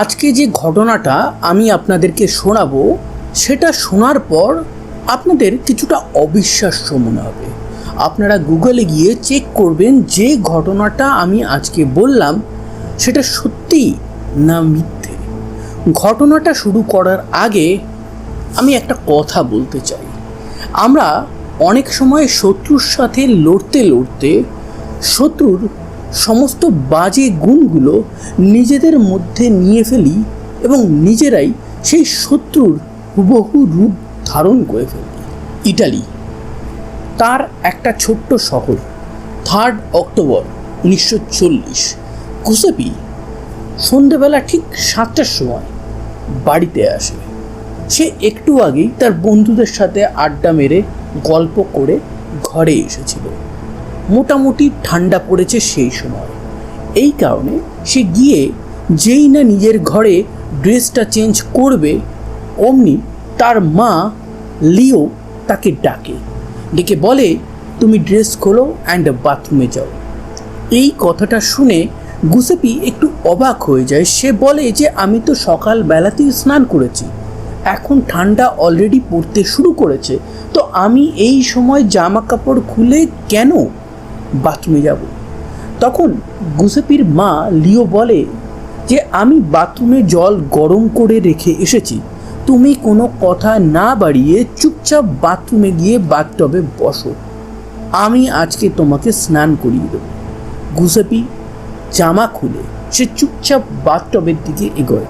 আজকে যে ঘটনাটা আমি আপনাদেরকে শোনাবো সেটা শোনার পর আপনাদের কিছুটা অবিশ্বাস্য মনে হবে। আপনারা গুগলে গিয়ে চেক করবেন যে ঘটনাটা আমি আজকে বললাম সেটা সত্যি না মিথ্যে। ঘটনাটা শুরু করার আগে আমি একটা কথা বলতে চাই। আমরা অনেক সময় শত্রুর সাথে লড়তে লড়তে শত্রুর সমস্ত বাজে গুণগুলো নিজেদের মধ্যে নিয়ে ফেলি এবং নিজেরাই সেই শত্রুর হুবহু রূপ ধারণ করে ফেলি। ইটালি, তার একটা ছোট্ট শহর, 3 অক্টোবর 1940। গুসেপি সন্ধেবেলা ঠিক 7টার সময় বাড়িতে আসে। সে একটু আগেই তার বন্ধুদের সাথে আড্ডা মেরে গল্প করে ঘরে এসেছিল। মোটামুটি ঠান্ডা পড়েছে সেই সময়। এই কারণে সে গিয়ে যেই না নিজের ঘরে ড্রেসটা চেঞ্জ করবে অমনি তার মা লিও তাকে ডেকে বলে, তুমি ড্রেস খোলো অ্যান্ড বাথরুমে যাও। এই কথাটা শুনে গুসেপি একটু অবাক হয়ে যায়। সে বলে যে আমি তো সকালবেলাতেই স্নান করেছি, এখন ঠান্ডা অলরেডি পড়তে শুরু করেছে, তো আমি এই সময় জামা কাপড় খুলে কেন বাথরুমে যাব? তখন গুসেপির মা লিও বলে যে আমি বাথরুমে জল গরম করে রেখে এসেছি, তুমি কোনো কথা না বাড়িয়ে চুপচাপ বাথরুমে গিয়ে বাথটবে বসো, আমি আজকে তোমাকে স্নান করিয়ে দেবো। গুসেপি জামা খুলে সে চুপচাপ বাথটবের দিকে এগোয়।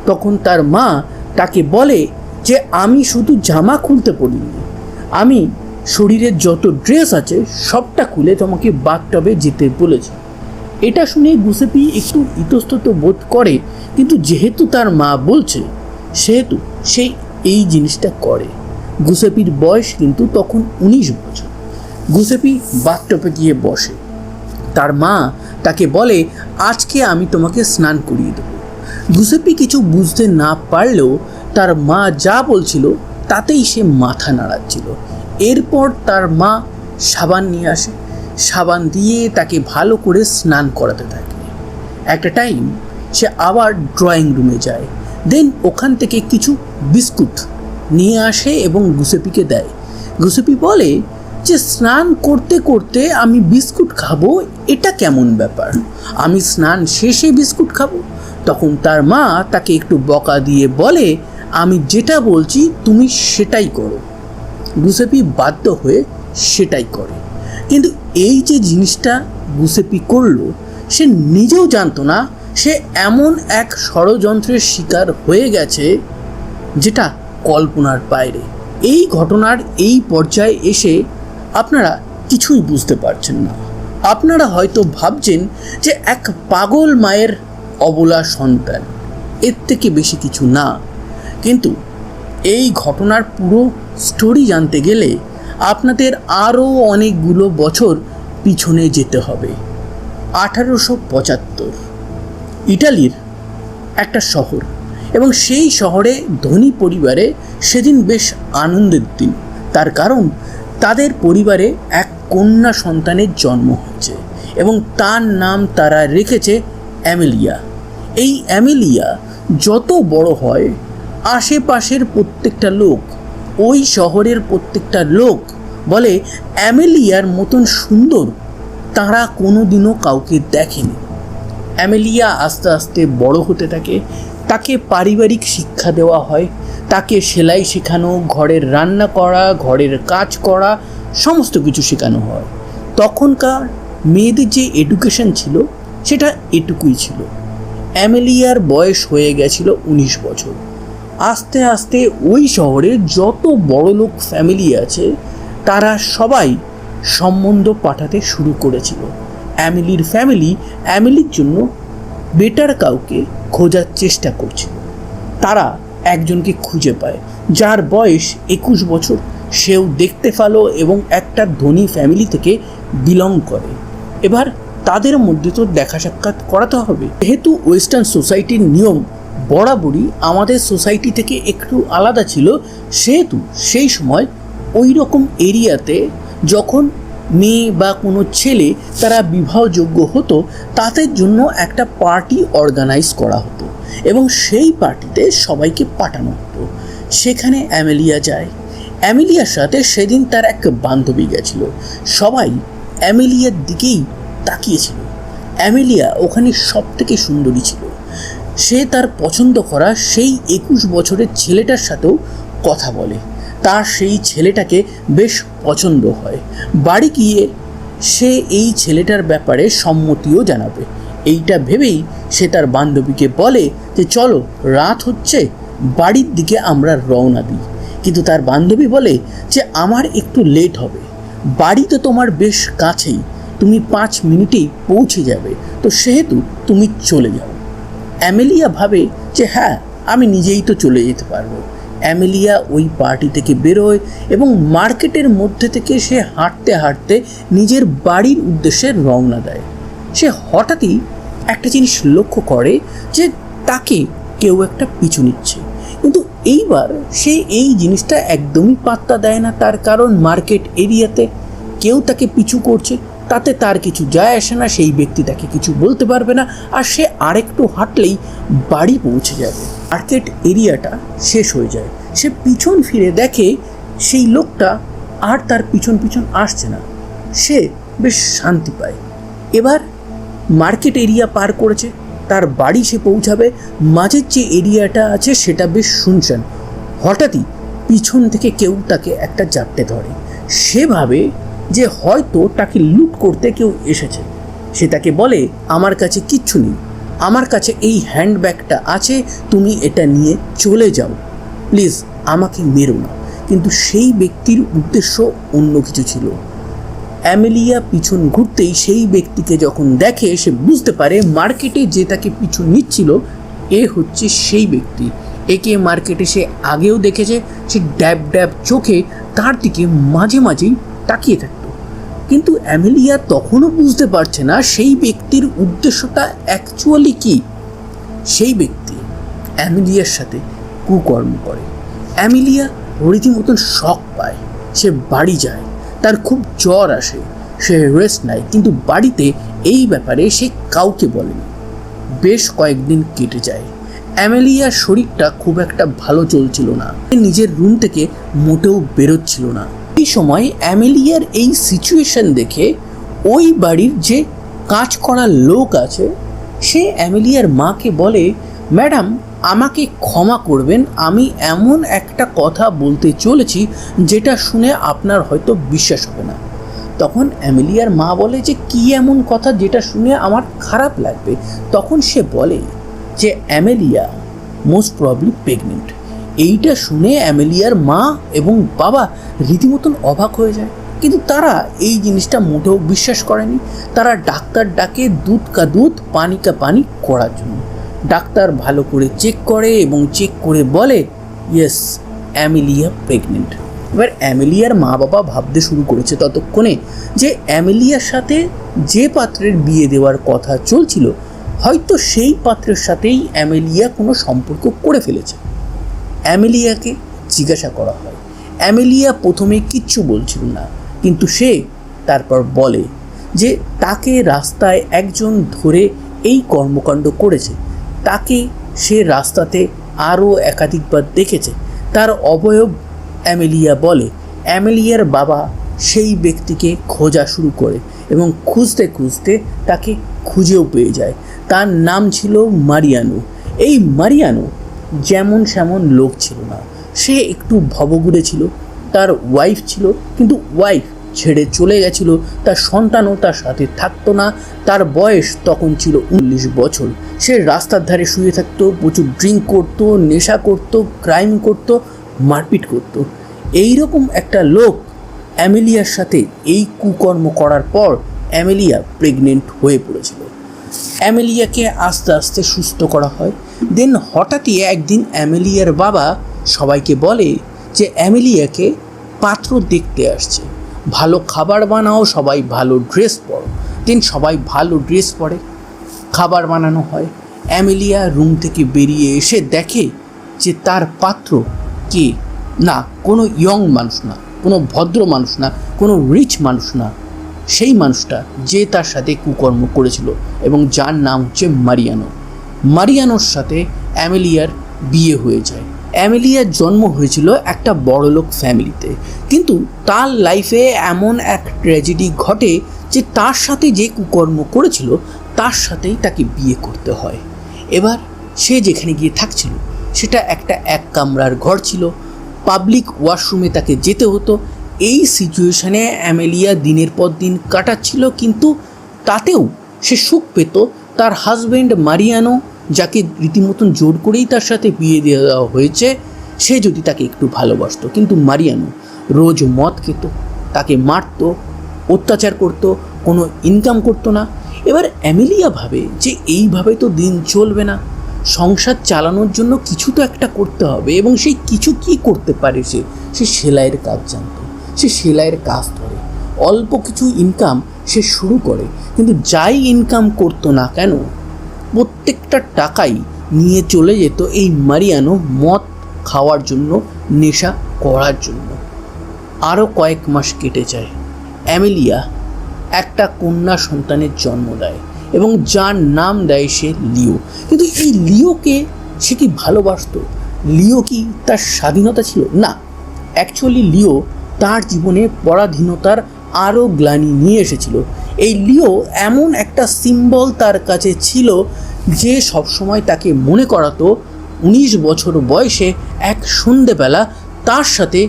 তখন তার মা তাকে বলে যে আমি শুধু জামা খুলতে বলিনি, আমি শরীরের যত ড্রেস আছে সবটা খুলে তোমাকে বাথটবে যেতে বলেছি। এটা শুনে গুসেপি একটু ইতস্তত বোধ করে, কিন্তু যেহেতু তার মা বলছে সেহেতু সে এই জিনিসটা করে। গুসেপির বয়স কিন্তু তখন 19 বছর। গুসেপি বাথটবে গিয়ে বসে। তার মা তাকে বলে আজকে আমি তোমাকে স্নান করিয়ে দেবো। গুসেপি কিছু বুঝতে না পারলেও তার মা যা বলছিল তাতেই সে মাথা নাড়াচ্ছিল। এরপর তার মা সাবান নিয়ে আসে, সাবান দিয়ে তাকে ভালো করে স্নান করাতে থাকে। একটা টাইম সে আবার ড্রয়িং রুমে যায়, দেন ওখান থেকে কিছু বিস্কুট নিয়ে আসে এবং গুসেপিকে দেয়। গুসেপি বলে যে স্নান করতে করতে আমি বিস্কুট খাবো, এটা কেমন ব্যাপার, আমি স্নান শেষে বিস্কুট খাবো? তখন তার মা তাকে একটু বকা দিয়ে বলে আমি যেটা বলছি তুমি সেটাই করো। গুসেপি বাধ্য হয়ে সেটাই করে। কিন্তু এই যে জিনিসটা গুসেপি করলো সে নিজেও জানতো না সে এমন এক ষড়যন্ত্রের শিকার হয়ে গেছে যেটা কল্পনার বাইরে। এই ঘটনার এই পর্যায়ে এসে আপনারা কিছুই বুঝতে পারছেন না। আপনারা হয়তো ভাবছেন যে এক পাগল মায়ের অবলা সন্তান, এর থেকে বেশি কিছু না। কিন্তু এই ঘটনার পুরো স্টোরি জানতে গেলে আপনাদের আরও অনেকগুলো বছর পিছনে যেতে হবে। 1875 ইটালির একটা শহর, এবং সেই শহরে ধনী পরিবারে সেদিন বেশ আনন্দের দিন। তার কারণ তাদের পরিবারে এক কন্যা সন্তানের জন্ম হয়েছে এবং তার নাম তারা রেখেছে অ্যামেলিয়া। এই অ্যামেলিয়া যত বড় হয় আশেপাশের প্রত্যেকটা লোক, ওই শহরের প্রত্যেকটা লোক বলে অ্যামেলিয়ার মতন সুন্দর তারা কোনোদিনও কাউকে দেখেনি। অ্যামেলিয়া আস্তে আস্তে বড় হতে থাকে, তাকে পারিবারিক শিক্ষা দেওয়া হয়, তাকে সেলাই শেখানো, ঘরের রান্না করা, ঘরের কাজ করা, সমস্ত কিছু শেখানো হয়। তখনকার মেয়েদের যে এডুকেশন ছিল সেটা এটুকুই ছিল। অ্যামেলিয়ার বয়স হয়ে গেছিল 19 বছর। আস্তে আস্তে ওই শহরে যত বড়লোক ফ্যামিলি আছে তারা সবাই সম্বন্ধ পাঠাতে শুরু করেছিল। অ্যামেলির ফ্যামিলি অ্যামেলির জন্য বেটার কাউকে খোঁজার চেষ্টা করছিল। তারা একজনকে খুঁজে পায় যার বয়স 21 বছর। সেও দেখতে ভালো এবং একটা ধনী ফ্যামিলি থেকে বিলং করে। এবার তাদের মধ্যে তো দেখা সাক্ষাৎ করাতে হবে। যেহেতু ওয়েস্টার্ন সোসাইটির নিয়ম বরাবরই আমাদের সোসাইটি থেকে একটু আলাদা ছিল, সেহেতু সেই সময় ওই রকম এরিয়াতে যখন মেয়ে বা কোনো ছেলে তারা বিবাহযোগ্য হতো তাদের জন্য একটা পার্টি অর্গানাইজ করা হতো এবং সেই পার্টিতে সবাইকে পাঠানো হতো। সেখানে অ্যামেলিয়া যায়। অ্যামেলিয়ার সাথে সেদিন তার এক বান্ধবী গেছিল। সবাই অ্যামেলিয়ার দিকেই তাকিয়েছিল। অ্যামেলিয়া ওখানে সব থেকে সুন্দরী ছিল। সে তার পছন্দ করা সেই 21 বছরের ছেলেটার সাথেও কথা বলে। তার সেই ছেলেটাকে বেশ পছন্দ হয়। বাড়ি গিয়ে সে এই ছেলেটার ব্যাপারে সম্মতিও জানাবে। এইটা ভেবেই সে তার বান্ধবীকে বলে যে চলো, রাত হচ্ছে, বাড়ির দিকে আমরা রওনা দিই। কিন্তু তার বান্ধবী বলে যে আমার একটু লেট হবে, বাড়ি তো তোমার বেশ কাছেই, তুমি 5 মিনিটেই পৌঁছে যাবে, তো সেহেতু তুমি চলে যাও। অ্যামেলিয়া ভাবে যে হ্যাঁ, আমি নিজেই তো চলে যেতে পারবো। অ্যামেলিয়া ওই পার্টি থেকে বেরোয় এবং মার্কেটের মধ্যে থেকে সে হাঁটতে হাঁটতে নিজের বাড়ির উদ্দেশ্যে রওনা দেয়। সে হঠাৎই একটা জিনিস লক্ষ্য করে যে তাকে কেউ একটা পিছু নিচ্ছে, কিন্তু এইবার সে এই জিনিসটা একদমই পাত্তা দেয় না। তার কারণ মার্কেট এরিয়াতে কেউ তাকে পিছু করছে, তাতে তার কিছু যায় আসে না, সেই ব্যক্তি তাকে কিছু বলতে পারবে না, আর সে আরেকটু হাঁটলেই বাড়ি পৌঁছে যাবে। মার্কেট এরিয়াটা শেষ হয়ে যায়। সে পিছন ফিরে দেখে সেই লোকটা আর তার পিছন পিছন আসছে না। সে বেশ শান্তি পায়। এবার মার্কেট এরিয়া পার করেছে, তার বাড়ি সে পৌঁছাবে। মাঝের যে এরিয়াটা আছে সেটা বেশ শুনশান। হঠাৎই পিছন থেকে কেউ তাকে একটা জাপটে ধরে। সে ভাবে যে হয়তো তাকে লুট করতে কেউ এসেছে। সে তাকে বলে আমার কাছে কিচ্ছু নেই, আমার কাছে এই হ্যান্ডব্যাগটা আছে, তুমি এটা নিয়ে চলে যাও, প্লিজ আমাকে মেরো না। কিন্তু সেই ব্যক্তির উদ্দেশ্য অন্য কিছু ছিল। অ্যামেলিয়া পিছন ঘুরতেই সেই ব্যক্তিকে যখন দেখে, সে বুঝতে পারে মার্কেটে যে তাকে পিছু নিচ্ছিল এ হচ্ছে সেই ব্যক্তি। একে মার্কেটে সে আগেও দেখেছে। সে ড্যাব ড্যাব চোখে তার দিকে মাঝে মাঝেই তাকিয়ে থাকত। কিন্তু অ্যামেলিয়া তখনও বুঝতে পারছে না সেই ব্যক্তির উদ্দেশ্যটা অ্যাকচুয়ালি কি। সেই ব্যক্তি অ্যামেলিয়ার সাথে কুকর্ম করে। অ্যামেলিয়া রীতিমতন শক পায়। সে বাড়ি যায়, তার খুব জ্বর আসে, সে রেস্ট নেয়, কিন্তু বাড়িতে এই ব্যাপারে সে কাউকে বলেনি। বেশ কয়েকদিন কেটে যায়। অ্যামেলিয়ার শরীরটা খুব একটা ভালো চলছিল না। নিজের রুম থেকে মোটেও বেরোচ্ছিল না। এই সময় অ্যামেলিয়ার এই সিচুয়েশন দেখে ওই বাড়ির যে কাজ করা লোক আছে সে অ্যামেলিয়ার মাকে বলে, ম্যাডাম আমাকে ক্ষমা করবেন, আমি এমন একটা কথা বলতে চলেছি যেটা শুনে আপনার হয়তো বিশ্বাস হবে না। তখন অ্যামেলিয়ার মা বলে যে কী এমন কথা যেটা শুনে আমার খারাপ লাগবে? তখন সে বলে যে অ্যামেলিয়া মোস্ট প্রবলি প্রেগনেন্ট। এইটা শুনে অ্যামেলিয়ার মা এবং বাবা রীতিমতন অবাক হয়ে যায়, কিন্তু তারা এই জিনিসটা মোটেও বিশ্বাস করেনি। তারা ডাক্তার ডাকে দুধ কা দুধ পানি কা পানি করার জন্য। ডাক্তার ভালো করে চেক করে এবং চেক করে বলে ইয়েস, অ্যামেলিয়া প্রেগনেন্ট। এবার অ্যামেলিয়ার মা বাবা ভাবতে শুরু করেছে ততক্ষণে যে অ্যামেলিয়ার সাথে যে পাত্রের বিয়ে দেওয়ার কথা চলছিল হয়তো সেই পাত্রের সাথেই অ্যামেলিয়া কোনো সম্পর্ক করে ফেলেছে। অ্যামেলিয়াকে জিজ্ঞাসা করা হয়। অ্যামেলিয়া প্রথমে কিচ্ছু বলছিল না, কিন্তু সে তারপর বলে যে তাকে রাস্তায় একজন ধরে এই কর্মকাণ্ড করেছে। তাকে সে রাস্তাতে আরও একাধিকবার দেখেছে। তার অবয়ব অ্যামেলিয়া বলে। অ্যামেলিয়ার বাবা সেই ব্যক্তিকে খোঁজা শুরু করে এবং খুঁজতে খুঁজতে তাকে খুঁজেও পেয়ে যায়। তার নাম ছিল মারিয়ানো। এই মারিয়ানো যেমন সেমন লোক ছিল না, সে একটু ভবঘুরে ছিল। তার ওয়াইফ ছিল, কিন্তু ওয়াইফ ছেড়ে চলে গেছিল। তার সন্তানও তার সাথে থাকতো না। তার বয়স তখন ছিল 19 বছর। সে রাস্তার ধারে শুয়ে থাকতো, প্রচুর ড্রিঙ্ক করতো, নেশা করতো, ক্রাইম করতো, মারপিট করতো। এইরকম একটা লোক অ্যামেলিয়ার সাথে এই কুকর্ম করার পর অ্যামেলিয়া প্রেগনেন্ট হয়ে পড়েছিল। অ্যামেলিয়াকে আস্তে আস্তে সুস্থ করা হয়। দেন হঠাৎই একদিন অ্যামেলিয়ার বাবা সবাইকে বলে যে অ্যামেলিয়াকে পাত্র দেখতে আসছে, ভালো খাবার বানাও, সবাই ভালো ড্রেস পরো। দেন সবাই ভালো ড্রেস পরে, খাবার বানানো হয়। অ্যামেলিয়া রুম থেকে বেরিয়ে এসে দেখে যে তার পাত্র কে না, কোনো ইয়ং মানুষ না, কোনো ভদ্র মানুষ না, কোনো রিচ মানুষ না, সেই মানুষটা যে তার সাথে কুকর্ম করেছিল এবং যার নাম হচ্ছে মারিয়ানো। মারিয়ানোর সাথে অ্যামেলিয়ার বিয়ে হয়ে যায়। অ্যামেলিয়ার জন্ম হয়েছিল একটা বড়লোক ফ্যামিলিতে, কিন্তু তার লাইফে এমন এক ট্র্যাজেডি ঘটে যে তার সাথে যে কুকর্ম করেছিল তার সাথেই তাকে বিয়ে করতে হয়। এবার সে যেখানে গিয়ে থাকছিল সেটা একটা এক কামরার ঘর ছিল, পাবলিক ওয়াশরুমে তাকে যেতে হতো। এই সিচুয়েশানে অ্যামেলিয়া দিনের পর দিন কাটাচ্ছিল, কিন্তু তাতেও সে সুখ পেত। তার হাজব্যান্ড মারিয়ানো, যাকে রীতিমতন জোর করেই তার সাথে বিয়ে দিয়ে দেওয়া হয়েছে, সে যদি তাকে একটু ভালোবাসতো, কিন্তু মারিয়ানো রোজ মদ খেত, তাকে মারতো, অত্যাচার করতো, কোনো ইনকাম করতো না। এবার অ্যামেলিয়া ভাবে যে এইভাবে তো দিন চলবে না, সংসার চালানোর জন্য কিছু তো একটা করতে হবে। এবং সেই কিছু কি করতে পারে? সে সেলাইয়ের কাজ জানতো, সে সেলাইয়ের কাজ ধরে অল্প কিছু ইনকাম সে শুরু করে, কিন্তু যাই ইনকাম করতো না কেন প্রত্যেকটা টাকাই নিয়ে চলে যেত এই মারিয়ানো মদ খাওয়ার জন্য, নেশা করার জন্য। আরও কয়েক মাস কেটে যায়। অ্যামেলিয়া একটা কন্যা সন্তানের জন্ম দেয় এবং যার নাম দেয় সে লিও। কিন্তু এই লিওকে সে কি ভালোবাসতো? লিও কি তার স্বাধীনতা ছিল? না, অ্যাকচুয়ালি লিও তার জীবনে পরাধীনতার আরও গ্লানি নিয়ে এসেছিল। এই লিও এমন একটা সিম্বল তার কাছে ছিল যে সবসময় তাকে মনে করাতো 19 বছর বয়সে এক সন্ধেবেলা তার সাথে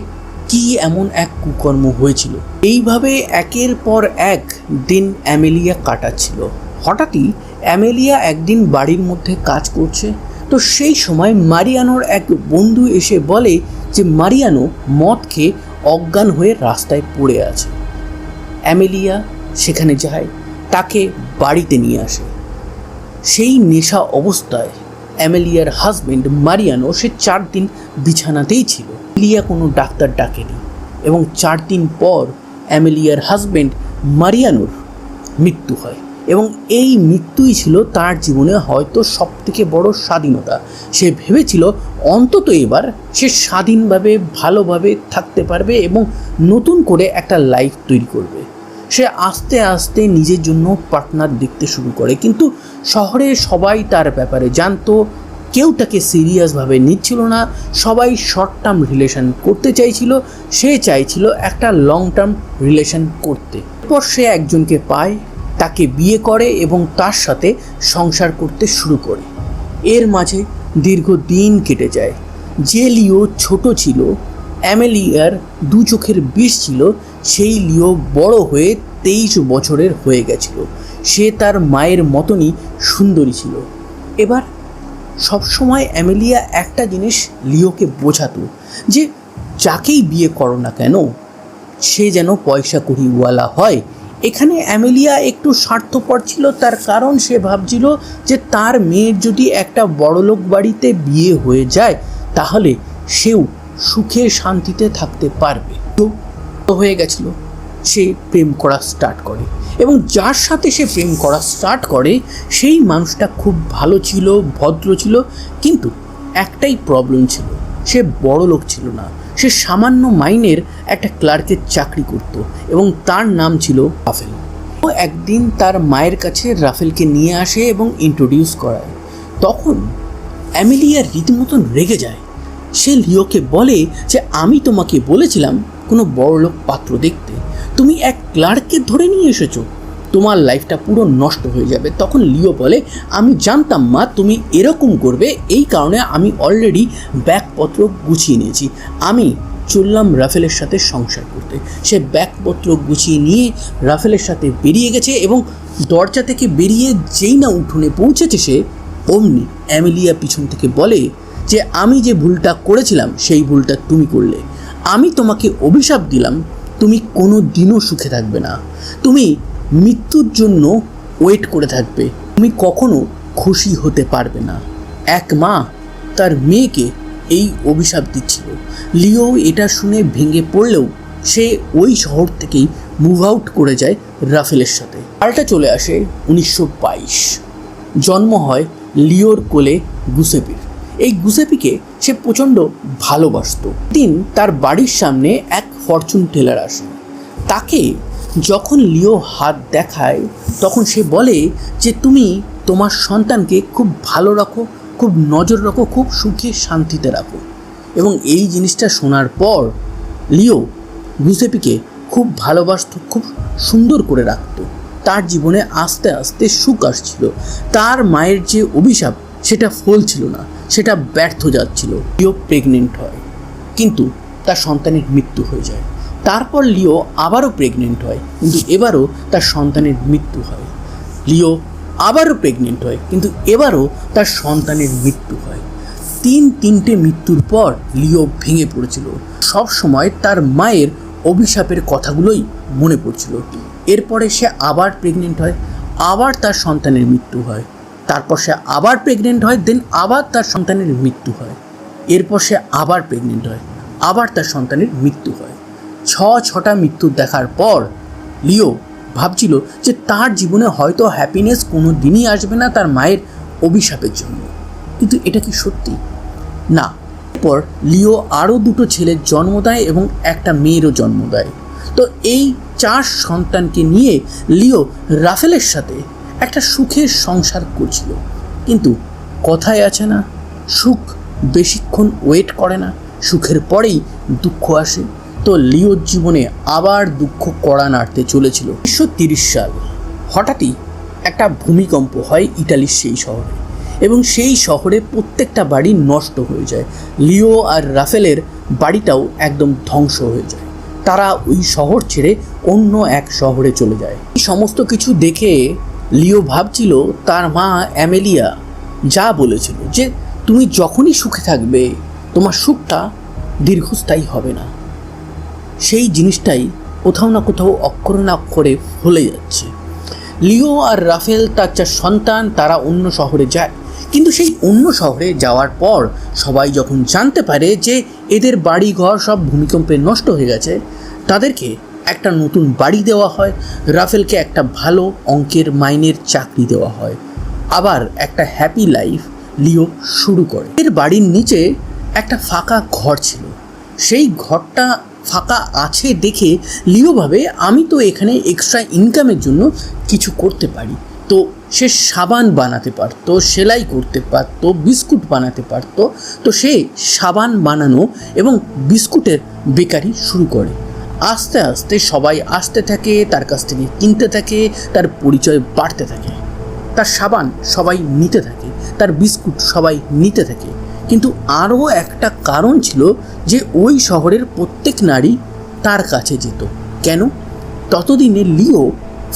কি এমন এক কুকর্ম হয়েছিল। এইভাবে একের পর এক দিন অ্যামেলিয়া কাটাচ্ছিল। হঠাৎই অ্যামেলিয়া একদিন বাড়ির মধ্যে কাজ করছে, তো সেই সময় মারিয়ানোর এক বন্ধু এসে বলে যে মারিয়ানো মদ খেয়ে অজ্ঞান হয়ে রাস্তায় পড়ে আছে। অ্যামেলিয়া সেখানে যায়, তাকে বাড়িতে নিয়ে আসে। সেই নেশা অবস্থায় অ্যামেলিয়ার হাজব্যান্ড মারিয়ানো সে 4 দিন বিছানাতেই ছিল। অ্যামেলিয়া কোনো ডাক্তার ডাকেনি এবং 4 দিন পর অ্যামেলিয়ার হাজব্যান্ড মারিয়ানোর মৃত্যু হয়। এবং এই মৃত্যুই ছিল তার জীবনে হয়তো সবথেকে বড় স্বাধীনতা। সে ভেবেছিল অন্তত এবার সে স্বাধীনভাবে ভালোভাবে থাকতে পারবে এবং নতুন করে একটা লাইফ তৈরি করবে। সে আস্তে আস্তে নিজের জন্য পার্টনার দেখতে শুরু করে, কিন্তু শহরে সবাই তার ব্যাপারে জানতো, কেউ তাকে সিরিয়াসভাবে নিচ্ছিল না, সবাই শর্ট টার্ম রিলেশন করতে চাইছিল। সে চাইছিল একটা লং টার্ম রিলেশন করতে। এরপর সে একজনকে পায়, তাকে বিয়ে করে এবং তার সাথে সংসার করতে শুরু করে। এর মাঝে দীর্ঘদিন কেটে যায়। যে লিও ছোট ছিল, অ্যামেলিয়ার 2 চোখের বিষ ছিল, সেই লিও বড় হয়ে 23 বছরের হয়ে গেছিল। সে তার মায়ের মতনই সুন্দরী ছিল। এবার সবসময় অ্যামেলিয়া একটা জিনিস লিওকে বোঝাতো যে যাকেই বিয়ে করো না কেন সে যেন পয়সা কড়িওয়ালা হয়। এখানে অ্যামেলিয়া একটু স্বার্থপর ছিল, তার কারণ সে ভাবছিল যে তার মেয়ের যদি একটা বড়লোক বাড়িতে বিয়ে হয়ে যায় তাহলে সেও সুখে শান্তিতে থাকতে পারবে। তো হয়ে গেছিল, সে প্রেম করা স্টার্ট করে এবং যার সাথে সে প্রেম করা স্টার্ট করে সেই মানুষটা খুব ভালো ছিল, ভদ্র ছিল, কিন্তু একটাই প্রবলেম ছিল, সে বড় লোক ছিল না। সে সামান্য মাইনের একটা ক্লার্কের চাকরি করত এবং তার নাম ছিল রাফেল। ও একদিন তার মায়ের কাছে রাফেলকে নিয়ে আসে এবং ইন্ট্রোডিউস করায়। তখন অ্যামেলিয়া রীতিমতন রেগে যায়। সে লিওকে বলে যে আমি তোমাকে বলেছিলাম কোনো বড়লোক পাত্র দেখতে, তুমি এক ক্লার্ককে ধরে নিয়ে এসেছো, তোমার লাইফটা পুরো নষ্ট হয়ে যাবে। তখন লিও বলে আমি জানতাম মা তুমি এরকম করবে, এই কারণে আমি অলরেডি ব্যাগপত্র গুছিয়ে নিয়েছি, আমি চললাম রাফেলের সাথে সংসার করতে। সে ব্যাগপত্র গুছিয়ে নিয়ে রাফেলের সাথে বেরিয়ে গেছে এবং দরজা থেকে বেরিয়ে যেই না উঠোনে পৌঁছেছে সে, অমনি অ্যামেলিয়া পিছন থেকে বলে যে আমি যে ভুলটা করেছিলাম সেই ভুলটা তুমি করলে, আমি তোমাকে অভিশাপ দিলাম, তুমি কোনো দিনও সুখে থাকবে না, তুমি মৃত্যুর জন্য ওয়েট করে থাকবে, তুমি কখনো খুশি হতে পারবে না। এক মা তার মেয়েকে এই অভিশাপ দিচ্ছিল। লিও এটা শুনে ভেঙে পড়লেও সে ওই শহর থেকেই মুভ আউট করে যায় রাফেলের সাথে। পাল্টা চলে আসে 1922। জন্ম হয় লিওর কোলে গুসেপির। এই গুসেপিকে সে প্রচণ্ড ভালোবাসত। দিন তার বাড়ির সামনে এক ফরচুন টেলার আসে। তাকে যখন লিও হাত দেখায় তখন সে বলে যে তুমি তোমার সন্তানকে খুব ভালো রাখো, খুব নজর রাখো, খুব সুখে শান্তিতে রাখো। এবং এই জিনিসটা শোনার পর লিও গুসেপিকে খুব ভালোবাসত, খুব সুন্দর করে রাখত। তার জীবনে আস্তে আস্তে সুখ আসছিল। তার মায়ের যে অভিশাপ সেটা ফলছিল না, সেটা ব্যর্থ যাচ্ছিল। লিও প্রেগনেন্ট হয়, কিন্তু তার সন্তানের মৃত্যু হয়ে যায়। তারপর লিও আবারও প্রেগনেন্ট হয়, কিন্তু এবারও তার সন্তানের মৃত্যু হয়। লিও আবারও প্রেগনেন্ট হয়, কিন্তু এবারও তার সন্তানের মৃত্যু হয়। তিনটে মৃত্যুর পর লিও ভেঙে পড়েছিল। সব সময় তার মায়ের অভিশাপের কথাগুলোই মনে পড়ছিল। এরপরে সে আবার প্রেগনেন্ট হয়, আবার তার সন্তানের মৃত্যু হয়। তারপর সে আবার প্রেগনেন্ট হয়, দেন আবার তার সন্তানের মৃত্যু হয়। এরপর সে আবার প্রেগনেন্ট হয়, আবার তার সন্তানের মৃত্যু হয়। ছটা মৃত্যু দেখার পর লিও ভাবছিল যে তার জীবনে হয়তো হ্যাপিনেস কোনো দিনই আসবে না তার মায়ের অভিশাপের জন্য। কিন্তু এটা কি সত্যি? না। এরপর লিও আরও 2 ছেলের জন্ম দেয় এবং একটা মেয়েরও জন্ম দেয়। তো এই 4 সন্তানকে নিয়ে লিও রাফেলের সাথে একটা সুখের সংসার করছিল। কিন্তু কথায় আছে না, সুখ বেশিক্ষণ ওয়েট করে না, সুখের পরেই দুঃখ আসে। তো লিওর জীবনে আবার দুঃখ কড়া নাড়তে চলেছিল। 1930 সাল হঠাৎই একটা ভূমিকম্প হয় ইটালির সেই শহরে, এবং সেই শহরে প্রত্যেকটা বাড়ি নষ্ট হয়ে যায়। লিও আর রাফেলের বাড়িটাও একদম ধ্বংস হয়ে যায়। তারা ওই শহর ছেড়ে অন্য এক শহরে চলে যায়। এই সমস্ত কিছু দেখে লিও ভাবছিল তার মা অ্যামেলিয়া যা বলেছিল যে তুমি যখনই সুখে থাকবে তোমার সুখটা দীর্ঘস্থায়ী হবে না, সেই জিনিসটাই কোথাও না কোথাও অক্ষরে না অক্ষরে ভুলে যাচ্ছে। লিও আর রাফেল তার 4 সন্তান তারা অন্য শহরে যায়। কিন্তু সেই অন্য শহরে যাওয়ার পর সবাই যখন জানতে পারে যে এদের বাড়ি ঘর সব ভূমিকম্পে নষ্ট হয়ে গেছে, তাদেরকে একটা নতুন বাড়ি দেওয়া হয়। রাফেলকে একটা ভালো অঙ্কের মাইনের চাকরি দেওয়া হয়। আবার একটা হ্যাপি লাইফ লিও শুরু করে। এর বাড়ির নিচে একটা ফাঁকা ঘর ছিল। সেই ঘরটা ফাঁকা আছে দেখে লিও ভাবে আমি তো এখানে এক্সট্রা ইনকামের জন্য কিছু করতে পারি। তো সে সাবান বানাতে পারতো, সেলাই করতে পারতো, বিস্কুট বানাতে পারতো। তো সে সাবান বানানো এবং বিস্কুটের বেকারি শুরু করে। আস্তে আস্তে সবাই আসতে থাকে, তার কাছ থেকে কিনতে থাকে, তার পরিচয় বাড়তে থাকে। তার সাবান সবাই নিতে থাকে, তার বিস্কুট সবাই নিতে থাকে। কিন্তু আরও একটা কারণ ছিল যে ওই শহরের প্রত্যেক নারী তার কাছে যেত। কেন? ততদিনে লিও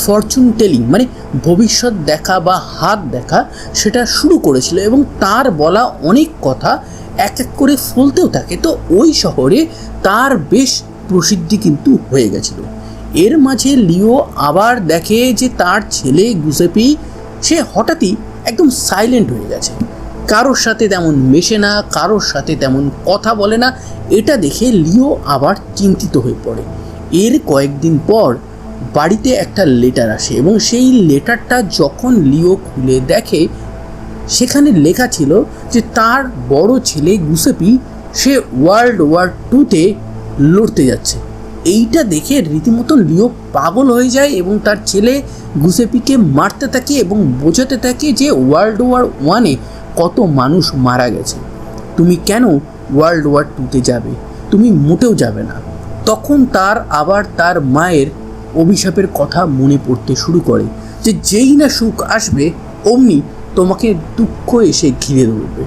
ফরচুন টেলিং মানে ভবিষ্যৎ দেখা বা হাত দেখা সেটা শুরু করেছিল, এবং তার বলা অনেক কথা এক এক করে ফলতেও থাকে। তো ওই শহরে তার বেশ প্রসিদ্ধি কিন্তু হয়ে গেছিল। এর মাঝে লিও আবার দেখে যে তার ছেলে গুসেপি সে হঠাৎই একদম সাইলেন্ট হয়ে গেছে, কারোর সাথে তেমন মেশে না, কারোর সাথে তেমন কথা বলে না। এটা দেখে লিও আবার চিন্তিত হয়ে পড়ে। এর কয়েকদিন পর বাড়িতে একটা লেটার আসে, এবং সেই লেটারটা যখন লিও খুলে দেখে সেখানে লেখা ছিল যে তার বড় ছেলে গুসেপি সে ওয়ার্ল্ড ওয়ার 2-তে লড়তে যাচ্ছে। এইটা দেখে রীতিমতো লিও পাগল হয়ে যায় এবং তার ছেলে গুসেপিকে মারতে থাকে এবং বোঝাতে থাকে যে ওয়ার্ল্ড ওয়ার 1-এ কত মানুষ মারা গেছে, তুমি কেন ওয়ার্ল্ড ওয়ার 2-তে যাবে? তুমি মোটেও যাবে না। তখন তার আবার তার মায়ের অভিশাপের কথা মনে পড়তে শুরু করে যে যেই না সুখ আসবে অমনি তোমাকে দুঃখ এসে ঘিরে ধরবে।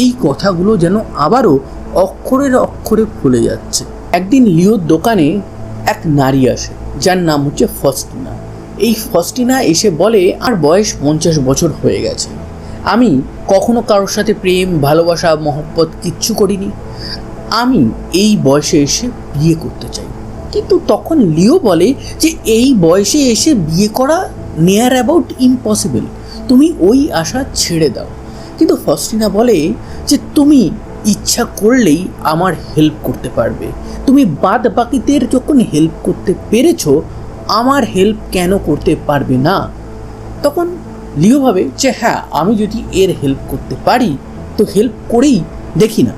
এই কথাগুলো যেন আবারও অক্ষরের অক্ষরে ভুলে যাচ্ছে। একদিন লিওর দোকানে এক নারী আসে যার নাম হচ্ছে ফস্টিনা। এই ফস্টিনা এসে বলে আর বয়স 50 বছর হয়ে গেছে, আমি কখনো কারোর সাথে প্রেম ভালোবাসা মহব্বত কিচ্ছু করিনি, আমি এই বয়সে এসে বিয়ে করতে চাই। কিন্তু তখন লিও বলে যে এই বয়সে এসে বিয়ে করা নিয়ার অ্যাবাউট ইম্পসিবল, তুমি ওই আশা ছেড়ে দাও। কিন্তু ফস্টিনা বলে যে তুমি ইচ্ছা করলেই আমার হেল্প করতে পারবে, তুমি বাদ বাকিদের যখন হেল্প করতে পেরেছো আমার হেল্প কেন করতে পারবে না? তখন লিও ভাবে যে হ্যাঁ, আমি যদি এর হেল্প করতে পারি তো হেল্প করেই দেখি না।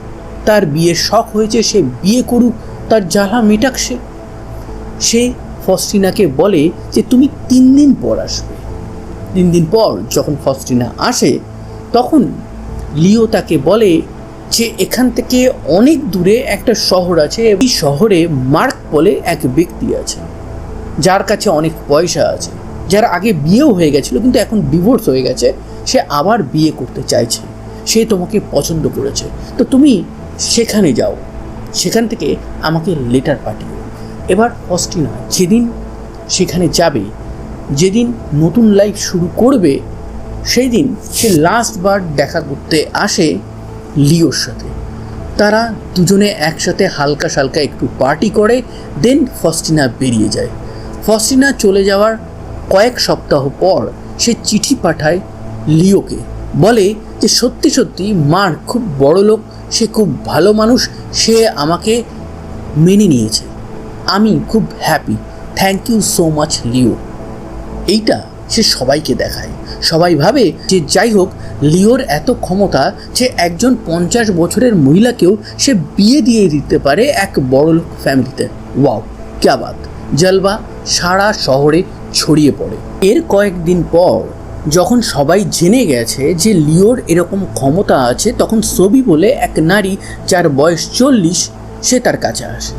তার বিয়ের শখ হয়েছে, সে বিয়ে করুক, তার জ্বালা মেটাক। সে ফস্টিনাকে বলে যে তুমি 3 দিন পর আসবে। 3 দিন পর যখন ফস্টিনা আসে তখন লিও তাকে বলে যে এখান থেকে অনেক দূরে একটা শহর আছে, এই শহরে মার্ক বলে এক ব্যক্তি আছে যার কাছে অনেক পয়সা আছে, যার আগে বিয়েও হয়ে গেছিলো কিন্তু এখন ডিভোর্স হয়ে গেছে, সে আবার বিয়ে করতে চাইছে, সে তোমাকে পছন্দ করেছে, তো তুমি সেখানে যাও, সেখান থেকে আমাকে লেটার পাঠিও। এবার ফস্টিনা যেদিন সেখানে যাবে, যেদিন নতুন লাইফ শুরু করবে, সেই দিন সে লাস্টবার দেখা করতে আসে লিওর সাথে। তারা দুজনে একসাথে হালকা সালকা একটু পার্টি করে, দেন ফস্টিনা বেরিয়ে যায়। ফস্টিনা চলে যাওয়ার কয়েক সপ্তাহ পর সে চিঠি পাঠায় লিওকে, বলে যে সত্যি সত্যি মার্ক খুব বড় লোক, সে খুব ভালো মানুষ, সে আমাকে মেনে নিয়েছে, আমি খুব happy, thank you so much Leo. এইটা সে সবাইকে দেখায়। সবাই ভাবে যে যাই হোক, লিওর এত ক্ষমতা যে একজন 50 বছরের মহিলাকেও সে বিয়ে দিয়ে দিতে পারে এক বড়লোক ফ্যামিলিতে। ওয়াও, ক্যা বাত! জলবা সারা শহরে ছড়িয়ে পড়ে। এর কয়েকদিন পর যখন সবাই জেনে গেছে যে লিওর এরকম ক্ষমতা আছে, তখন সবি বলে এক নারী যার বয়স 40 সে তার কাছে আসে।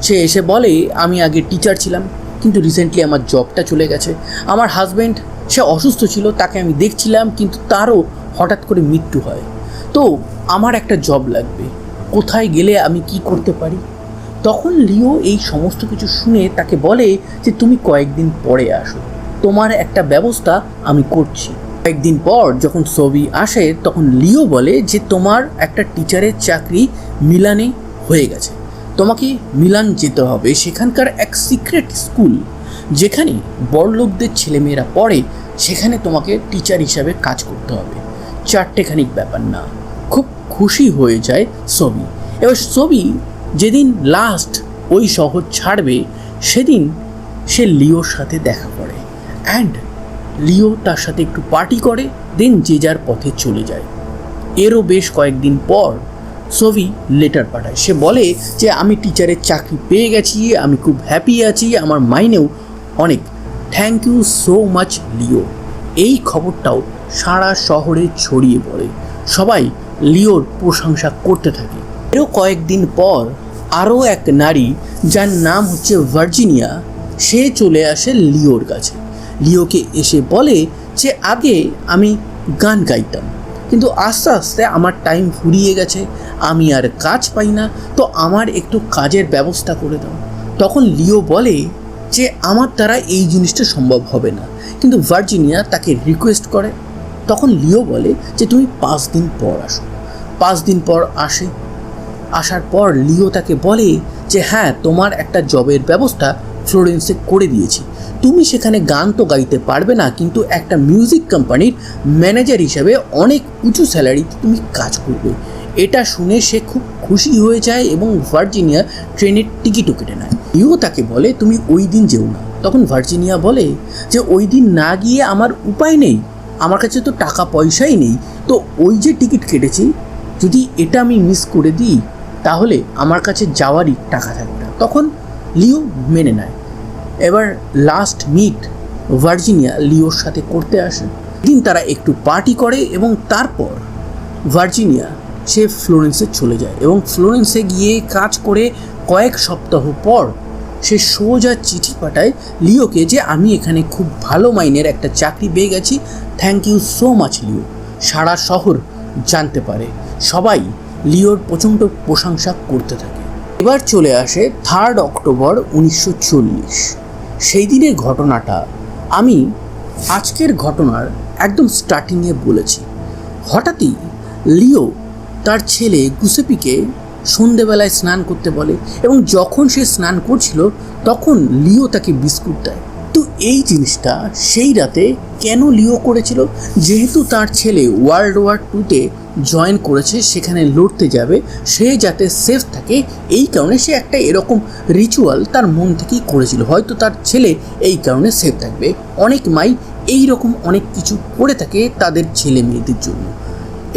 সে এসে বলে, আমি আগে টিচার ছিলাম কিন্তু রিসেন্টলি আমার জবটা চলে গেছে, আমার হাজব্যান্ড সে অসুস্থ ছিল, তাকে আমি দেখছিলাম কিন্তু তারও হঠাৎ করে মৃত্যু হয়, তো আমার একটা জব লাগবে, কোথায় গেলে আমি কি করতে পারি? তখন লিও এই সমস্ত কিছু শুনে তাকে বলে যে তুমি কয়েকদিন পরে আসো, তোমার একটা ব্যবস্থা আমি করছি। কয়েকদিন পর যখন ছবি আসে তখন লিও বলে যে তোমার একটা টিচারের চাকরি মিলানে হয়ে গেছে, তোমাকে মিলান যেতে হবে, সেখানকার এক সিক্রেট স্কুল যেখানে বড়লোকদের ছেলেমেয়েরা পড়ে, সেখানে তোমাকে টিচার হিসাবে কাজ করতে হবে। চারটেখানিক ব্যাপার না। খুব খুশি হয়ে যায় ছবি। এবার ছবি যেদিন লাস্ট ওই শহর ছাড়বে সেদিন সে লিওর সাথে দেখা করে, অ্যান্ড লিও তার সাথে একটু পার্টি করে, দেন যে যার পথে চলে যায়। এরও বেশ কয়েকদিন পর ছবি লেটার পাঠায়। সে বলে যে আমি টিচারের চাকরি পেয়ে গেছি, আমি খুব হ্যাপি আছি, আমার মাইনেও অনেক, থ্যাংক ইউ সো মাচ লিও। এই খবরটাও সারা শহরে ছড়িয়ে পড়ে, সবাই লিওর প্রশংসা করতে থাকে। এরও কয়েকদিন পর আরও এক নারী যার নাম হচ্ছে ভার্জিনিয়া, সে চলে আসে লিওর কাছে। লিওকে এসে বলে যে আগে আমি গান গাইতাম কিন্তু আস্তে আস্তে আমার টাইম ফুরিয়ে গেছে, আমি আর কাজ পাই না, তো আমার একটু কাজের ব্যবস্থা করে দাও। তখন লিও বলে যে আমার দ্বারা এই জিনিসটা সম্ভব হবে না, কিন্তু ভার্জিনিয়া তাকে রিকোয়েস্ট করে। তখন লিও বলে যে তুমি 5 দিন পর আসো। 5 দিন পর আসে। আসার পর লিও তাকে বলে যে হ্যাঁ, তোমার একটা জবের ব্যবস্থা ফ্লোরেন্সে করে দিয়েছি, তুমি সেখানে গান তো গাইতে পারবে না, কিন্তু একটা মিউজিক কোম্পানির ম্যানেজার হিসেবে অনেক উঁচু স্যালারিতে তুমি কাজ করবে। এটা শুনে সে খুব খুশি হয়ে যায় এবং ভার্জিনিয়া ট্রেনের টিকিটও কেটে নেয়। লিও তাকে বলে তুমি ওই দিন যেও না। তখন ভার্জিনিয়া বলে যে ওই দিন না গিয়ে আমার উপায় নেই, আমার কাছে তো টাকা পয়সাই নেই, তো ওই যে টিকিট কেটেছি যদি এটা আমি মিস করে দিই তাহলে আমার কাছে যাওয়ারই টাকা থাকবে না। তখন লিও মেনে নেয়। এবার লাস্ট মিট ভার্জিনিয়া লিওর সাথে করতে আসে। দিন তারা একটু পার্টি করে এবং তারপর ভার্জিনিয়া সে ফ্লোরেন্সে চলে যায় এবং ফ্লোরেন্সে গিয়ে কাজ করে কয়েক সপ্তাহ পর সে সোজা চিঠি পাঠায় লিওকে যে আমি এখানে খুব ভালো মাইনের একটা চাকরি পেয়ে গেছি, থ্যাংক ইউ সো মাচ লিও। সারা শহর জানতে পারে, সবাই লিওর প্রচণ্ড প্রশংসা করতে থাকে। এবার চলে আসে 3 অক্টোবর 1940। সেই দিনের ঘটনাটা আমি আজকের ঘটনার একদম স্টার্টিংয়ে বলেছি। হঠাৎই লিও তার ছেলে গুসেপিকে সন্ধেবেলায় স্নান করতে বলে এবং যখন সে স্নান করছিল তখন লিও তাকে বিস্কুট দেয়। তো এই জিনিসটা সেই রাতে কেন লিও করেছিল? যেহেতু তার ছেলে ওয়ার্ল্ড ওয়ার 2-তে জয়েন করেছে, সেখানে লড়তে যাবে, সে যাতে সেফ থাকে এই কারণে সে একটা এরকম রিচুয়াল তার মন থেকেই করেছিল। হয়তো তার ছেলে এই কারণে সেফ থাকবে। অনেক মাই এই রকম অনেক কিছু করে থাকে তাদের ছেলে মেয়েদের জন্য।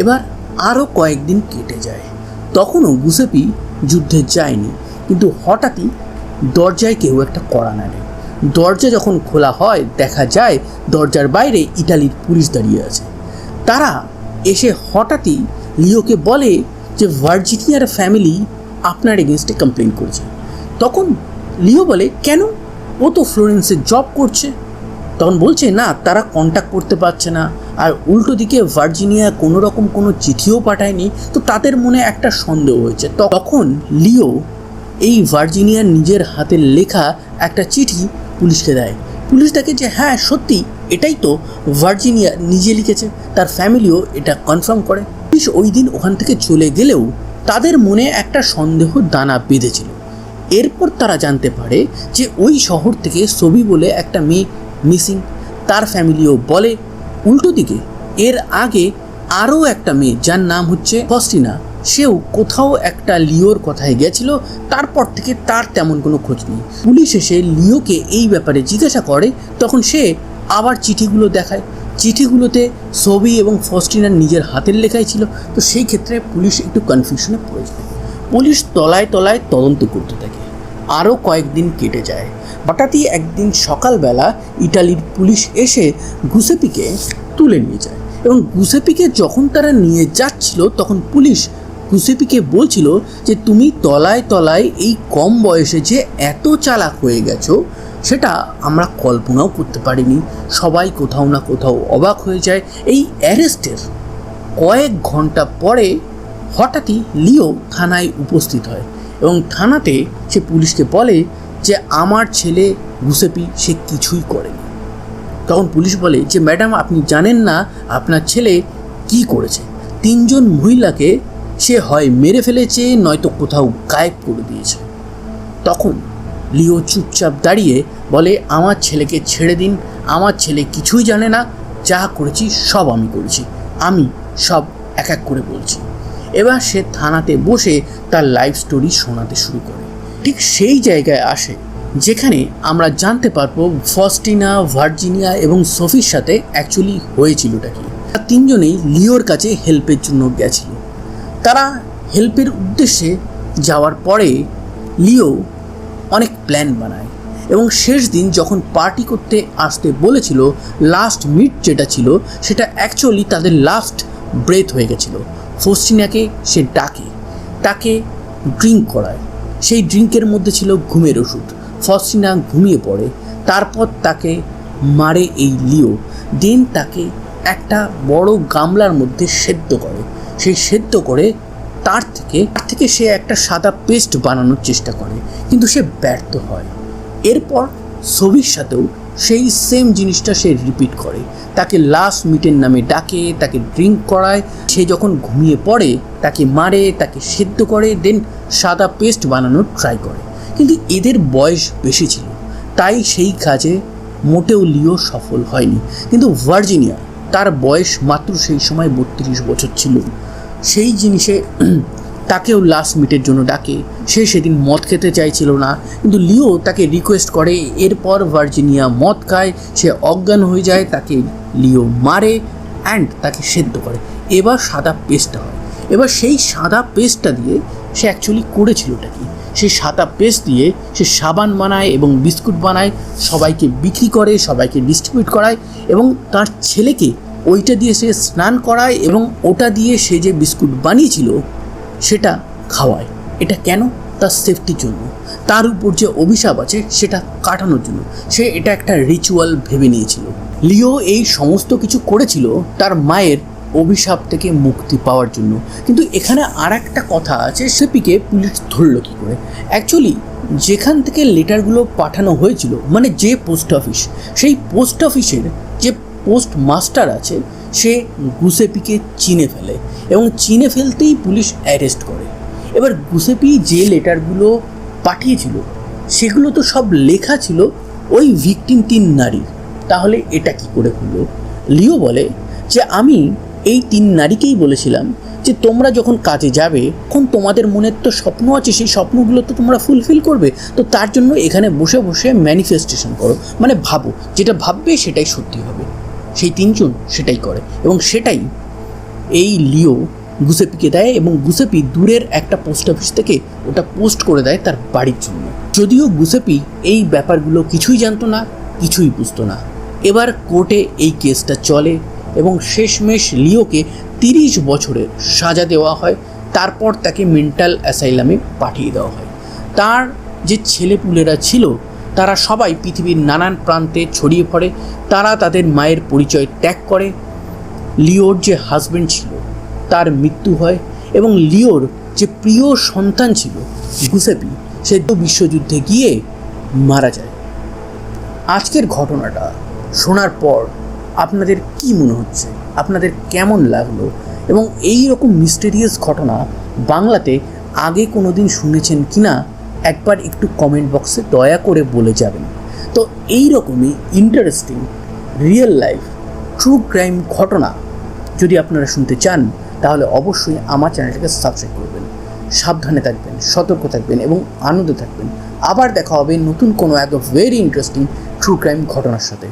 এবার আরও কয়েকদিন কেটে যায়, তখনও গুসেপি যুদ্ধে যায়নি, কিন্তু হঠাৎই দরজায় কেউ একটা কড়া নাড়ে। দরজা যখন খোলা হয় দেখা যায় দরজার বাইরে ইটালির পুলিশ দাঁড়িয়ে আছে। তারা এসে হঠাৎই লিওকে বলে যে ভার্জিনিয়ার ফ্যামিলি আপনার এগেনস্টে কমপ্লেন করেছে। তখন লিও বলে কেন, ও তো ফ্লোরেন্সে জব করছে। তখন বলছে না, তারা কন্ট্যাক্ট করতে পারছে না, আর উল্টো দিকে ভার্জিনিয়া কোনো রকম কোনো চিঠিও পাঠায়নি, তো তাদের মনে একটা সন্দেহ হয়েছে। তখন লিও এই ভার্জিনিয়ার নিজের হাতের লেখা একটা চিঠি পুলিশকে দেয়। পুলিশ দেখে যে হ্যাঁ সত্যি এটাই তো ভার্জিনিয়া নিজে লিখেছে, তার ফ্যামিলিও এটা কনফার্ম করে। পুলিশ ওই দিন ওখান থেকে চলে গেলেও তাদের মনে একটা সন্দেহ দানা বেঁধেছিল। এরপর তারা জানতে পারে যে ওই শহর থেকে ছবি বলে একটা মেয়ে মিসিং, তার ফ্যামিলিও বলে। উল্টো দিকে এর আগে আরও একটা মেয়ে যার নাম হচ্ছে ফস্টিনা, সেও কোথাও একটা লিওর কথায় গেছিল, তারপর থেকে তার তেমন কোনো খোঁজ নেই। পুলিশ এসে লিওকে এই ব্যাপারে জিজ্ঞাসা করে, তখন সে আবার চিঠিগুলো দেখায়। চিঠিগুলোতে ছবি এবং ফস্টিনার নিজের হাতের লেখাই ছিল। তো সেই ক্ষেত্রে পুলিশ একটু কনফিউশনে পড়ে যায়। পুলিশ তলায় তলায় তদন্ত করতে থাকে। আরও কয়েকদিন কেটে যায়। হঠাৎই একদিন সকালবেলা ইটালির পুলিশ এসে গুসেপিকে তুলে নিয়ে যায়, এবং গুসেপিকে যখন তারা নিয়ে যাচ্ছিল তখন পুলিশ গুসেপিকে বলছিল যে তুমি তলায় তলায় এই কম বয়সে যে এত চালাক হয়ে গেছো সেটা আমরা কল্পনাও করতে পারিনি। সবাই কোথাও না কোথাও অবাক হয়ে যায়। এই অ্যারেস্টের কয়েক ঘন্টা পরে হঠাৎই লিও থানায় উপস্থিত হয়, এবং থানাতে সে পুলিশকে বলে যে আমার ছেলে গুসেপি সে কিছুই করেনি। তখন পুলিশ বলে যে ম্যাডাম, আপনি জানেন না আপনার ছেলে কি করেছে। 3 জন মহিলাকে সে হয় মেরে ফেলেছে, নয়তো কোথাও গায়েব করে দিয়েছে। তখন লিও চুপচাপ দাঁড়িয়ে বলে আমার ছেলেকে ছেড়ে দিন, আমার ছেলে কিছুই জানে না, যা করেছি সব আমি করেছি, আমি সব এক এক করে বলছি। এবার সে থানাতে বসে তার লাইফ স্টোরি শোনাতে শুরু করে। ঠিক সেই জায়গায় আসে যেখানে আমরা জানতে পারবো ফস্টিনা, ভার্জিনিয়া এবং সোফির সাথে অ্যাকচুয়ালি হয়েছিলটা কি। তারা 3 জনেই লিওর কাছে হেল্পের জন্য গেছিল। তারা হেল্পের উদ্দেশ্যে যাওয়ার পরে লিও অনেক প্ল্যান বানায়, এবং শেষ দিন যখন পার্টি করতে আসতে বলেছিল, লাস্ট মিট যেটা ছিল সেটা অ্যাকচুয়ালি তাদের লাস্ট ব্রেথ হয়ে গেছিলো। ফস্টিনাকে সে ডাকে, তাকে ড্রিঙ্ক করায়। সেই ড্রিঙ্কের মধ্যে ছিল ঘুমের ওষুধ। ফস্টিনা ঘুমিয়ে পড়ে। তারপর তাকে মারে এই লিও। দেন তাকে একটা বড় গামলার মধ্যে সেদ্ধ করে। সেই সেদ্ধ করে তার থেকে সে একটা সাদা পেস্ট বানানোর চেষ্টা করে, কিন্তু সে ব্যর্থ হয়। এরপর ছবির সাথেও সেই সেম জিনিসটা সে রিপিট করে। তাকে লাস্ট মিটের নামে ডাকে, তাকে ড্রিঙ্ক করায়। সে যখন ঘুমিয়ে পড়ে তাকে মারে, তাকে সেদ্ধ করে, দেন সাদা পেস্ট বানানোর ট্রাই করে। কিন্তু এদের বয়স বেশি ছিল, তাই সেই কাজে মোটেও লিও সফল হয়নি। কিন্তু ভার্জিনিয়া, তার বয়স মাত্র সেই সময় 32 বছর ছিল। সেই জিনিসে তাকেও লাস্ট মিটের জন্য ডাকে। সে সেদিন মদ খেতে চাইছিল না, কিন্তু লিও তাকে রিকোয়েস্ট করে। এরপর ভার্জিনিয়া মদ খায়, সে অজ্ঞান হয়ে যায়, তাকে লিও মারে অ্যান্ড তাকে সেদ্ধ করে। এবার সাদা পেস্টটা হয়। এবার সেই সাদা পেস্টটা দিয়ে সে অ্যাকচুয়ালি করেছিলটা কি, সেই সাদা পেস্ট দিয়ে সে সাবান বানায় এবং বিস্কুট বানায়, সবাইকে বিক্রি করে, সবাইকে ডিস্ট্রিবিউট করায়, এবং তার ছেলেকে ওইটা দিয়ে সে স্নান করায়, এবং ওটা দিয়ে সে যে বিস্কুট বানিয়েছিল সেটা খাওয়ায়। এটা কেন? তার সেফটির জন্য, তার উপর যে অভিশাপ আছে সেটা কাটানোর জন্য। সে এটা একটা রিচুয়াল ভেবে নিয়েছিল। লিও এই সমস্ত কিছু করেছিল তার মায়ের অভিশাপ থেকে মুক্তি পাওয়ার জন্য। কিন্তু এখানে আর একটা কথা আছে, সেপিকে পুলিশ ধরলো কী করে। অ্যাকচুয়ালি যেখান থেকে লেটারগুলো পাঠানো হয়েছিল, মানে যে পোস্ট অফিস, সেই পোস্ট অফিসের যে পোস্ট মাস্টার আছে সে গুসেপিকে চিনে ফেলে, এবং চিনে ফেলতেই পুলিশ অ্যারেস্ট করে। এবার গুসেপি যে লেটারগুলো পাঠিয়েছিল সেগুলো তো সব লেখা ছিল ওই ভিকটিম 3 নারীর। তাহলে এটা কি করে হলো? লিও বলে যে আমি এই 3 নারীকেই বলেছিলাম যে তোমরা যখন কাজে যাবে তখন তোমাদের মনের তো স্বপ্ন আছে, সেই স্বপ্নগুলো তো তোমরা ফুলফিল করবে, তো তার জন্য এখানে বসে বসে ম্যানিফেস্টেশন করো, মানে ভাবো, যেটা ভাববে সেটাই সত্যি হবে। সেই 3 জন সেটাই করে, এবং সেটাই এই লিও গুসেপিকে দেয়, এবং গুসেপি দূরের একটা পোস্ট অফিস থেকে ওটা পোস্ট করে দেয় তার বাড়ির জন্য। যদিও গুসেপি এই ব্যাপারগুলো কিছুই জানতো না, কিছুই বুঝতো না। এবার কোর্টে এই কেসটা চলে, এবং শেষমেশ লিওকে 30 বছরের সাজা দেওয়া হয়, তারপর তাকে মেন্টাল অ্যাসাইলামে পাঠিয়ে দেওয়া হয়। তার যে ছেলেপুলেরা ছিল তারা সবাই পৃথিবীর নানান প্রান্তে ছড়িয়ে পড়ে, তারা তাদের মায়ের পরিচয় ত্যাগ করে। লিওর যে হাজব্যান্ড ছিল তার মৃত্যু হয় এবং লিওর যে প্রিয় সন্তান ছিল গুসেপি, সে বিশ্বযুদ্ধে গিয়ে মারা যায়। আজকের ঘটনাটা শোনার পর আপনাদের কি মনে হচ্ছে, আপনাদের কেমন লাগলো, এবং এই রকম মিস্টেরিয়াস ঘটনা বাংলাতে আগে কোনো দিন শুনেছেন কি না একবার একটু কমেন্ট বক্সে দয়া করে বলে যাবেন। তো এই রকমই interesting real life true crime ঘটনা যদি আপনারা শুনতে চান তাহলে অবশ্যই আমার চ্যানেলটাকে সাবস্ক্রাইব করবেন। সাবধানে থাকবেন, সতর্ক থাকবেন এবং আনন্দে থাকবেন। আবার দেখা হবে নতুন কোনো এক ভেরি ইন্টারেস্টিং ট্রু ক্রাইম ঘটনার সাথে।